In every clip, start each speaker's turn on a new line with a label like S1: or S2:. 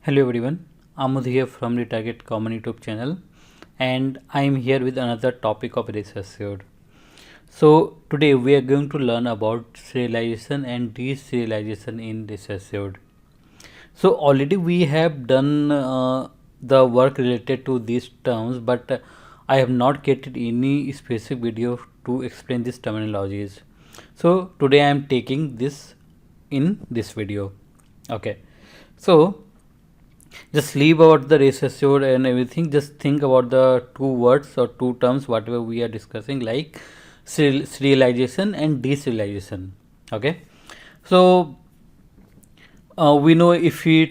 S1: Hello everyone, Amud here from the Target Common YouTube channel, and I am here with another topic of research. So today we are going to learn about serialization and deserialization in research. So already we have done the work related to these terms, but I have not created any specific video to explain these terminologies. So today I am taking this in this video. Okay, so just leave out the ratio and everything. Just think about the two words or two terms whatever we are discussing, like serialization and deserialization. Okay, so we know if it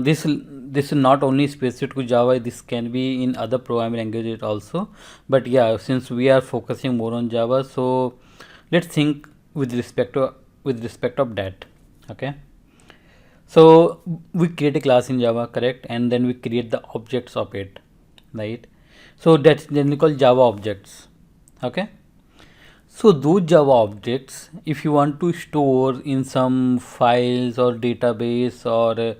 S1: this is not only specific to Java, this can be in other programming languages also, but yeah, since we are focusing more on Java, so let's think with respect of that. Okay, so we create a class in Java, correct, and then we create the objects of it, right? So that's generally called Java objects. Okay, so those Java objects, if you want to store in some files or database or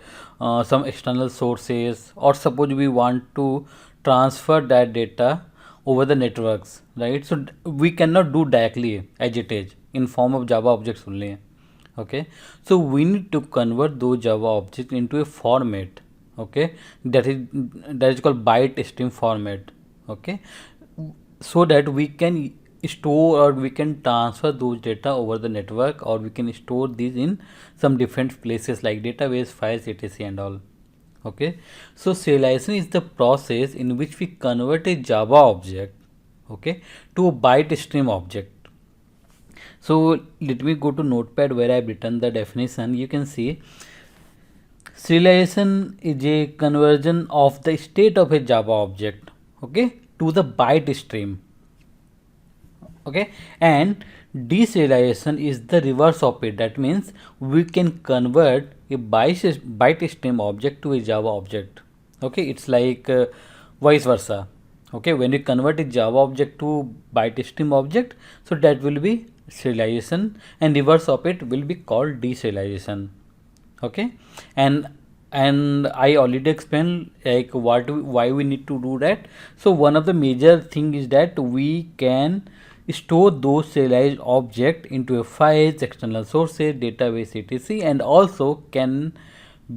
S1: some external sources, or suppose we want to transfer that data over the networks, right? So we cannot do directly as it is in form of Java objects only. Okay, so we need to convert those Java objects into a format. Okay, that is called byte stream format. Okay, so that we can store or we can transfer those data over the network, or we can store these in some different places like database, files, etc. and all. Okay, so serialization is the process in which we convert a Java object, okay, to a byte stream object. So let me go to notepad where I have written the definition. You can see serialization is a conversion of the state of a Java object, okay, to the byte stream. Okay, and deserialization is the reverse of it. That means we can convert a byte stream object to a Java object. Okay, it's like vice versa. Okay, when you convert a Java object to byte stream object, so that will be serialization, and reverse of it will be called deserialization. Okay, and I already explained like why we need to do that. So one of the major thing is that we can store those serialized object into a files, external sources, database, etc., and also can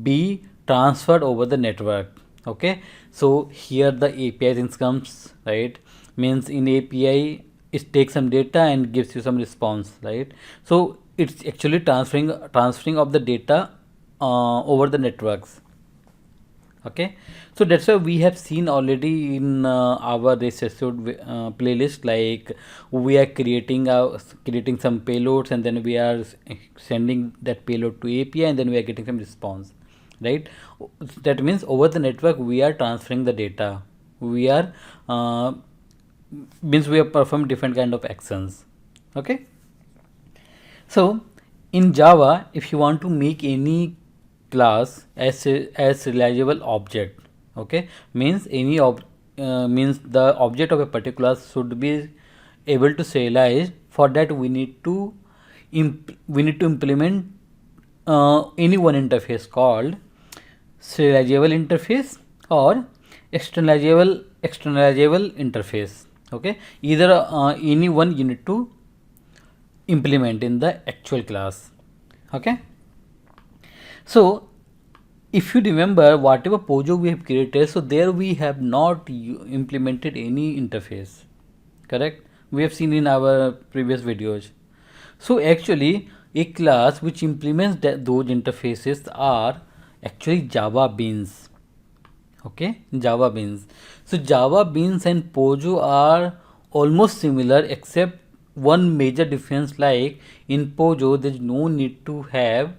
S1: be transferred over the network. Okay, so here the API things comes, right? Means in API it takes some data and gives you some response, right? So it's actually transferring of the data over the networks. Okay, so that's why we have seen already in our playlist, like we are creating some payloads, and then we are sending that payload to API, and then we are getting some response, right? That means over the network we are transferring the data. We are means we have performed different kind of actions. Okay, so in Java, if you want to make any class as serializable object, okay, means means the object of a particular class should be able to serialize. For that we need to implement any one interface called serializable interface or externalizable interface. Okay, either any one you need to implement in the actual class. Okay, so if you remember whatever Pojo we have created, so there we have not implemented any interface, correct? We have seen in our previous videos. So actually a class which implements those interfaces are actually Java beans. Okay, Java beans. So Java beans and Pojo are almost similar, except one major difference, like in Pojo there is no need to have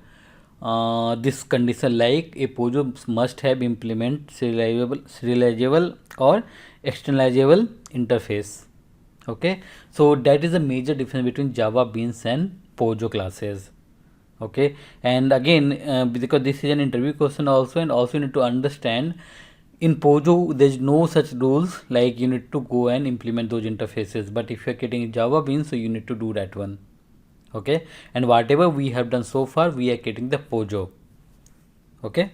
S1: this condition, like a Pojo must have implement serializable or externalizable interface. Okay, so that is a major difference between Java beans and Pojo classes. Okay, and again because this is an interview question also, and also you need to understand in Pojo there is no such rules like you need to go and implement those interfaces, but if you are getting Java beans, so you need to do that one. Okay, and whatever we have done so far, we are getting the Pojo. Okay,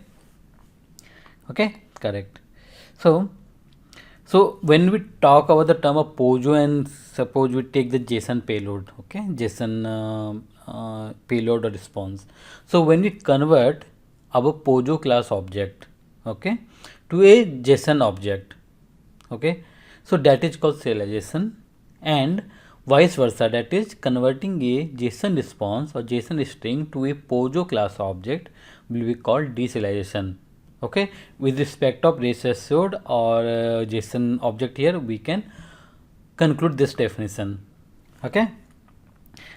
S1: Okay, correct. So when we talk about the term of POJO, and suppose we take the JSON payload, okay, JSON payload or response. So when we convert our POJO class object, okay, to a JSON object, okay, so that is called serialization, and vice versa, that is converting a JSON response or JSON string to a POJO class object will be called deserialization. Okay, with respect of race assured or JSON object, here we can conclude this definition. Okay,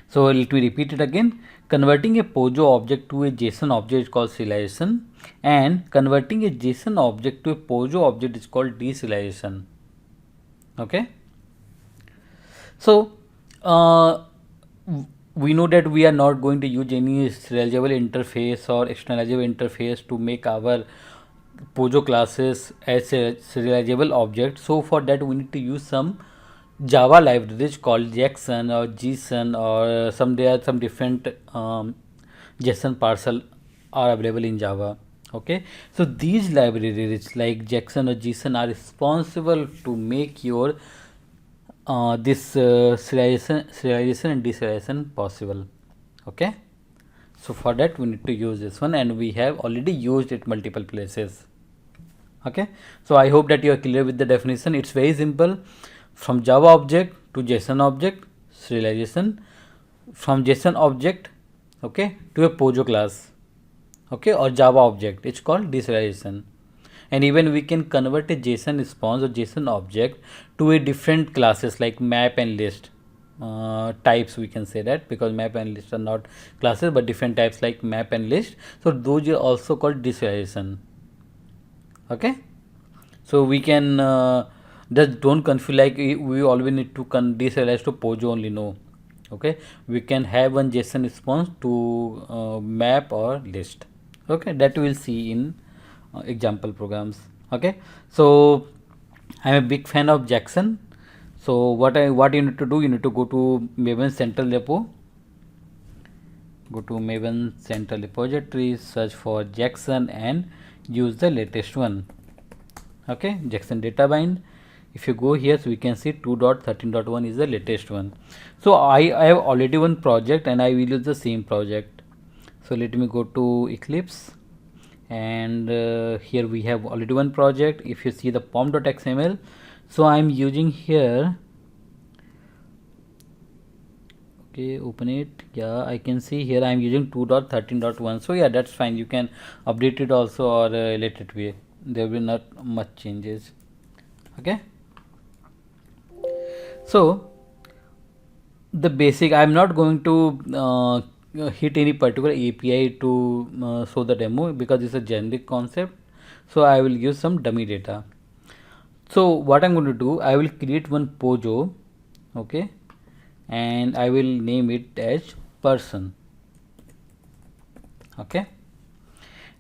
S1: so let me repeat it again. Converting a POJO object to a JSON object is called serialization, and converting a JSON object to a POJO object is called deserialization. Okay, so we know that we are not going to use any serializable interface or externalizable interface to make our POJO classes as a serializable object. So for that we need to use some Java libraries called Jackson or JSON, or there are some different JSON parcel are available in Java. Okay, so these libraries like Jackson or JSON are responsible to make your this serialization and deserialization possible. Okay, so for that we need to use this one, and we have already used it multiple places. Okay, so I hope that you are clear with the definition. It's very simple. From Java object to JSON object, serialization. From JSON object, okay, to a POJO class, okay, or Java object, it's called deserialization. And even we can convert a JSON response or JSON object to a different classes like map and list types, we can say that, because map and list are not classes but different types like map and list. So those are also called deserialization. Okay, so we can just don't confuse like we always need to deserialize to POJO only. No, okay, we can have one JSON response to map or list. Okay, that we will see in example programs. Okay, so I'm a big fan of Jackson. So what you need to do, you need to go to Maven Central Repo, go to Maven Central Repository, search for Jackson and use the latest one. Okay, Jackson data bind. If you go here, so we can see 2.13.1 is the latest one. So I have already one project and I will use the same project. So let me go to Eclipse, and here we have already one project. If you see the pom.xml, so I am using here, okay, open it. Yeah, I can see here I am using 2.13.1. so yeah, that's fine. You can update it also or let it be. There will be not much changes. Okay, so the basic, I am not going to hit any particular API to show the demo because it's a generic concept. So I will use some dummy data. So what I'm going to do, I will create one POJO, okay, and I will name it as person. Okay,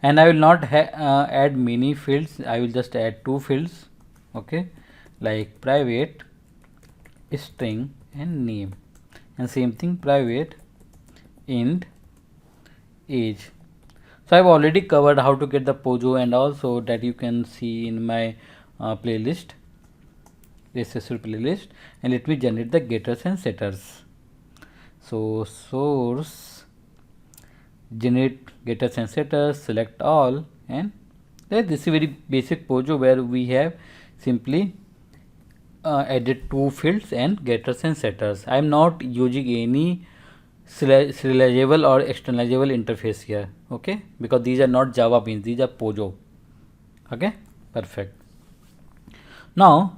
S1: and I will not add many fields. I will just add two fields, okay, like private, string and name, and same thing private, int, age. So I've already covered how to get the POJO, and also that you can see in my playlist, accessory playlist. And let me generate the getters and setters. So source, generate getters and setters, select all, and this is very basic POJO where we have simply added two fields and getters and setters. I am not using any serializable or externalizable interface here, okay, because these are not Java beans, these are POJO. Okay, perfect. Now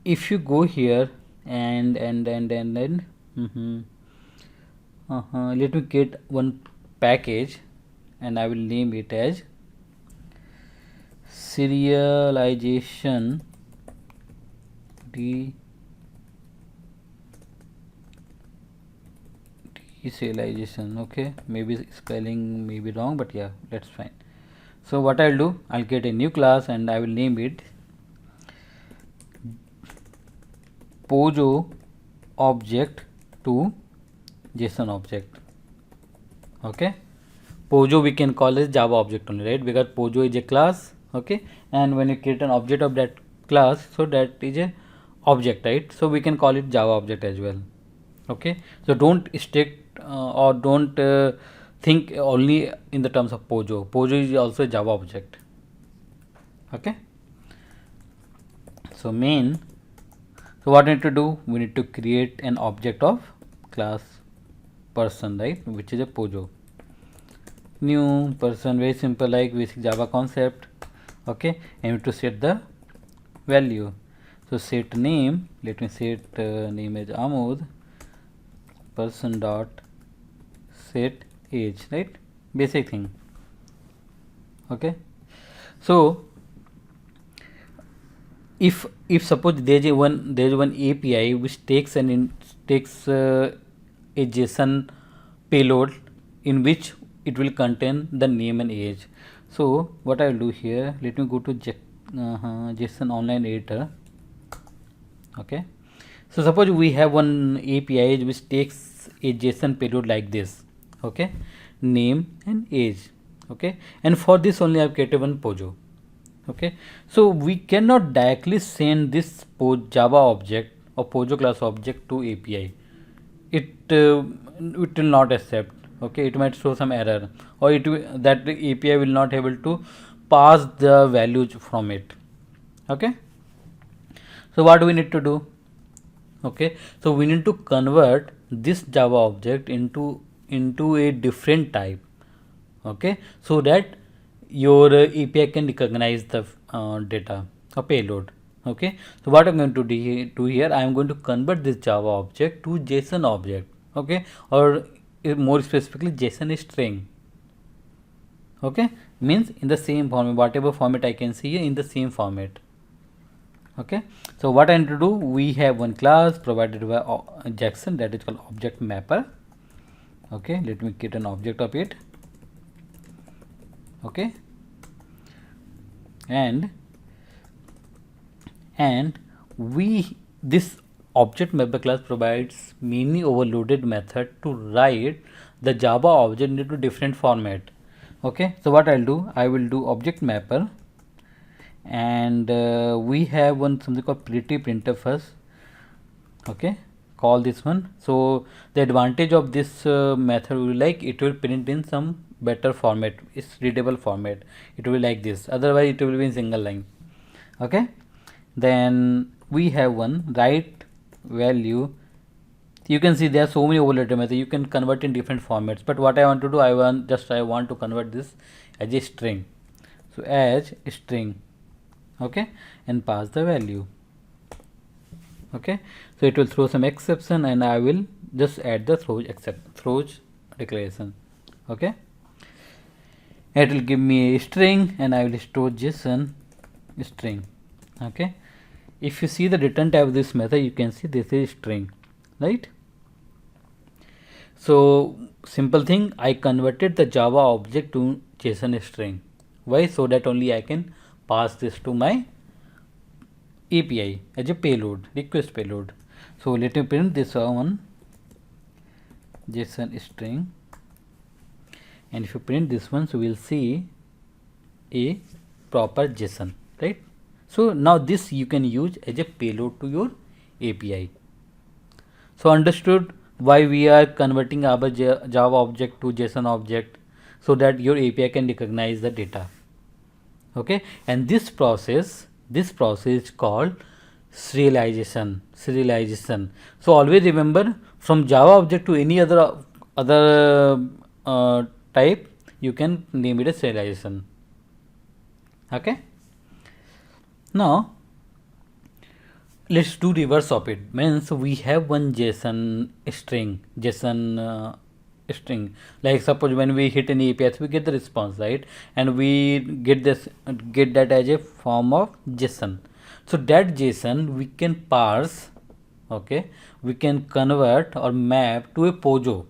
S1: if you go here and let me get one package and I will name it as serialization deserialization. Okay, maybe spelling may be wrong, but yeah, that's fine. So what I'll do, I'll get a new class and I will name it POJO object to JSON object. Okay, Pojo we can call as Java object only, right? Because Pojo is a class, okay, and when you create an object of that class, so that is a object, right? So we can call it Java object as well, okay. So don't stick or don't think only in the terms of Pojo. Pojo is also a Java object, okay. So main, so what we need to do, we need to create an object of class person, right, which is a Pojo. New person, very simple, like basic Java concept, okay. And to set the value, so set name, let me set name as Amod, person dot set age, right, basic thing, okay. So if suppose there is one API which takes takes a JSON payload in which it will contain the name and age. So what I will do here, let me go to JSON online editor, okay. So suppose we have one API which takes a JSON payload like this, okay, name and age, okay, and for this only I have created one Pojo, okay. So we cannot directly send this Java object or Pojo class object to API. It will not accept, okay. It might show some error, or that the API will not able to pass the values from it, okay. So what do we need to do, okay. So we need to convert this Java object into a different type, okay, so that your API can recognize the data or payload, okay. So what I'm going to do here, I am going to convert this Java object to JSON object, okay, or more specifically JSON string, okay, means in the same format, whatever format I can see in the same format, okay. So what I need to do, we have one class provided by Jackson, that is called object mapper, okay. Let me create an object of it, okay, and we this object mapper class provides many overloaded method to write the Java object into different format, okay. So what I'll do, I will do object mapper, and we have one something called pretty printf first, okay, call this one. So the advantage of this method will be like it will print in some better format, it's readable format, it will be like this, otherwise it will be in single line, okay. Then we have one write value, you can see there are so many overloaded methods, you can convert in different formats, but what I want to do, I want to convert this as a string, so as string, okay, and pass the value, okay. So it will throw some exception, and I will just add the throws declaration, okay. It will give me a string, and I will store JSON string, okay. If you see the return type of this method, you can see this is string, right. So simple thing, I converted the Java object to JSON string. Why? So that only I can pass this to my API as a payload, request payload. So let me print this one JSON string, and if you print this one, so we'll see a proper JSON, right. So now this you can use as a payload to your API. So understood why we are converting our Java object to JSON object, so that your API can recognize the data, okay. And this process is called serialization. So always remember, from Java object to any other type, you can name it as serialization, okay. Now let's do reverse of it, means we have one JSON string, like suppose when we hit any API, we get the response, right, and we get that as a form of JSON. So that JSON we can parse, okay, we can convert or map to a Pojo,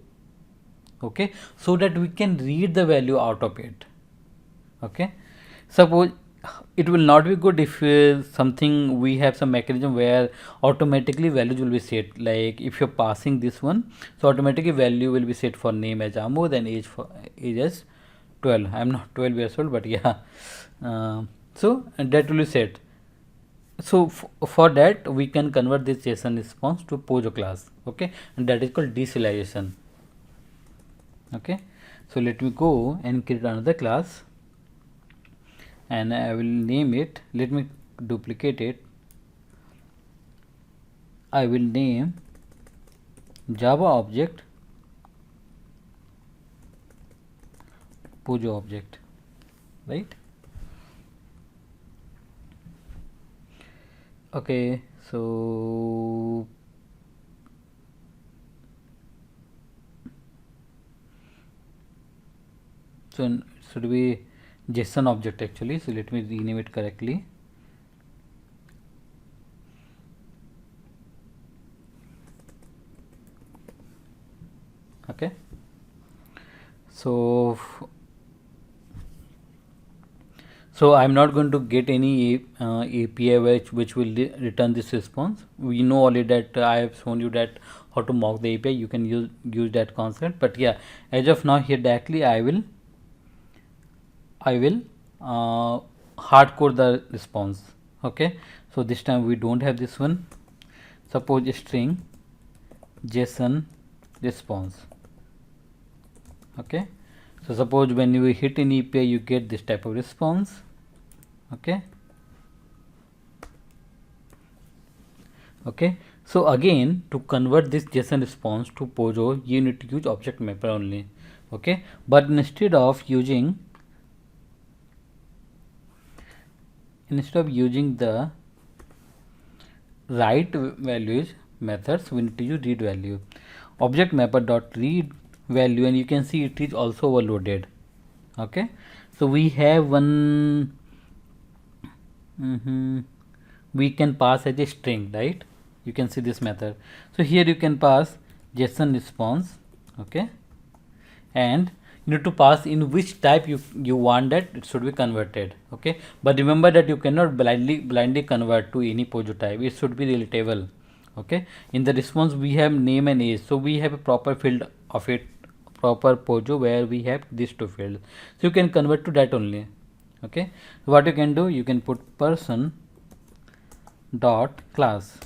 S1: okay, so that we can read the value out of it, okay. Suppose it will not be good if something we have some mechanism where automatically values will be set, like if you're passing this one, so automatically value will be set for name as Amod and age as 12. I'm not 12 years old, but yeah. So that will be set. So for that we can convert this JSON response to POJO class. Okay, and that is called deserialization. Okay, so let me go and create another class, and I will name it. Let me duplicate it. I will name Java object POJO object, right? Okay, so it should be JSON object actually. So let me rename it correctly. Okay, so I'm not going to get any API which will return this response. We know already that I have shown you that how to mock the API. You can use that concept, but yeah, as of now here directly I will hardcode the response. Okay, so this time we don't have this one. Suppose string JSON response. Okay, so suppose when you hit an API you get this type of response. Okay, so again, to convert this JSON response to POJO you need to use object mapper only. Okay, but instead of using the write values methods, we need to use read value. Object mapper dot read value, and you can see it is also overloaded. Okay, so we have one we can pass as a string, right? You can see this method. So here you can pass JSON response. Okay, and you need to pass in which type you want that it should be converted. Okay, but remember that you cannot blindly convert to any POJO type. It should be relatable. Okay, in the response we have name and age, so we have a proper field of it, proper POJO where we have these two fields, so you can convert to that only. Okay, so what you can do, you can put person dot class.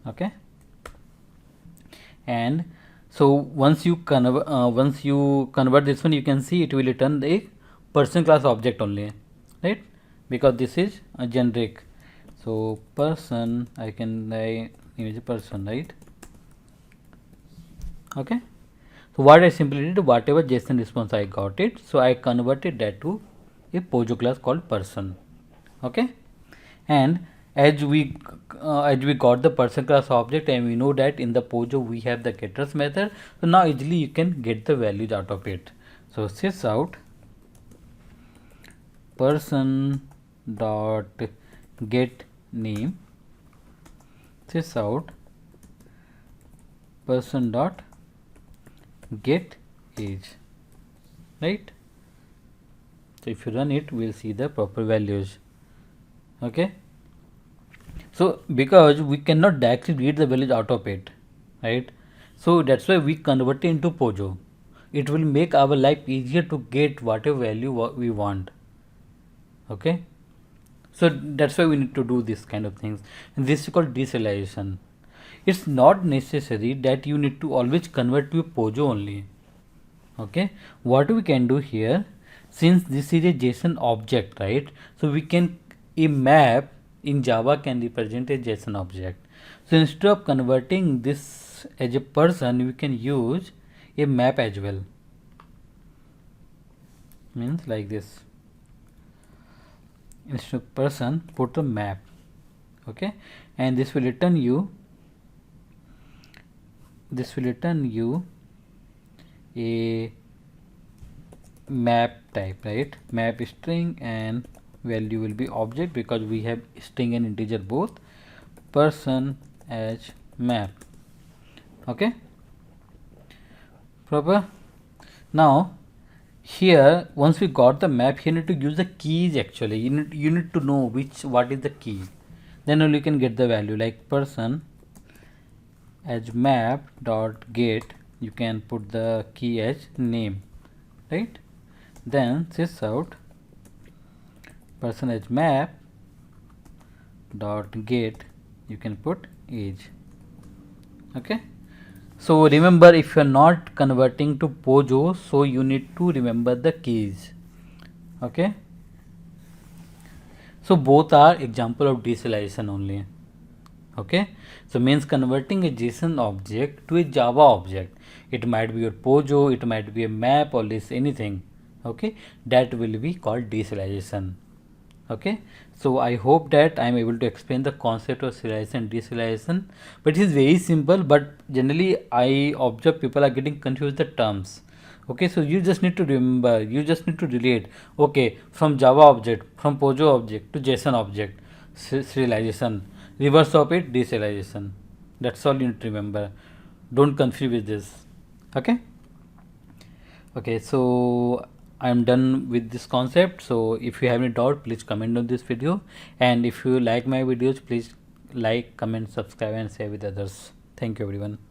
S1: Okay, and so once you convert this one, you can see it will return the person class object only, right? Because this is a generic. So person, I can image person, right? Okay, so what I simply did, whatever JSON response I got it, so I converted that to a POJO class called person. Okay, and as we got the person class object, and we know that in the POJO we have the getters method, so now easily you can get the values out of it. So sys out person dot get name, sys out person dot get age, right? So if you run it, we'll see the proper values. Okay, so because we cannot directly read the values out of it, right? So that's why we convert it into POJO. It will make our life easier to get whatever value we want. Okay, so that's why we need to do this kind of things, and this is called deserialization. It's not necessary that you need to always convert to POJO only. Okay, what we can do here, since this is a JSON object, right? So we can, a map in Java can represent a JSON object. So instead of converting this as a person, we can use a map as well. Means like this. Instead of person, put a map. Okay, and this will return you a map type, right? Map string, and value will be object because we have string and integer both. Person as map. Okay, proper. Now here, once we got the map, here you need to use the keys. Actually you need to know what is the key, then only you can get the value. Like person as map dot get, you can put the key as name. right? Then sys out percentage map dot get, you can put age. Okay, so remember, if you are not converting to Pojo, so you need to remember the keys. Okay, so both are example of deserialization only. Okay, so means converting a JSON object to a Java object. It might be your Pojo, it might be a map or list, anything. Okay, that will be called deserialization. Okay, so I hope that I am able to explain the concept of serialization and deserialization, but it is very simple, but generally I observe people are getting confused the terms. Okay, so you just need to remember, you just need to relate, okay, from Java object, from Pojo object to JSON object, serialization, reverse of it, deserialization. That's all you need to remember. Don't confuse with this. Okay, okay, so I am done with this concept. So if you have any doubt, please comment on this video, and if you like my videos, please like, comment, subscribe and share with others. Thank you everyone.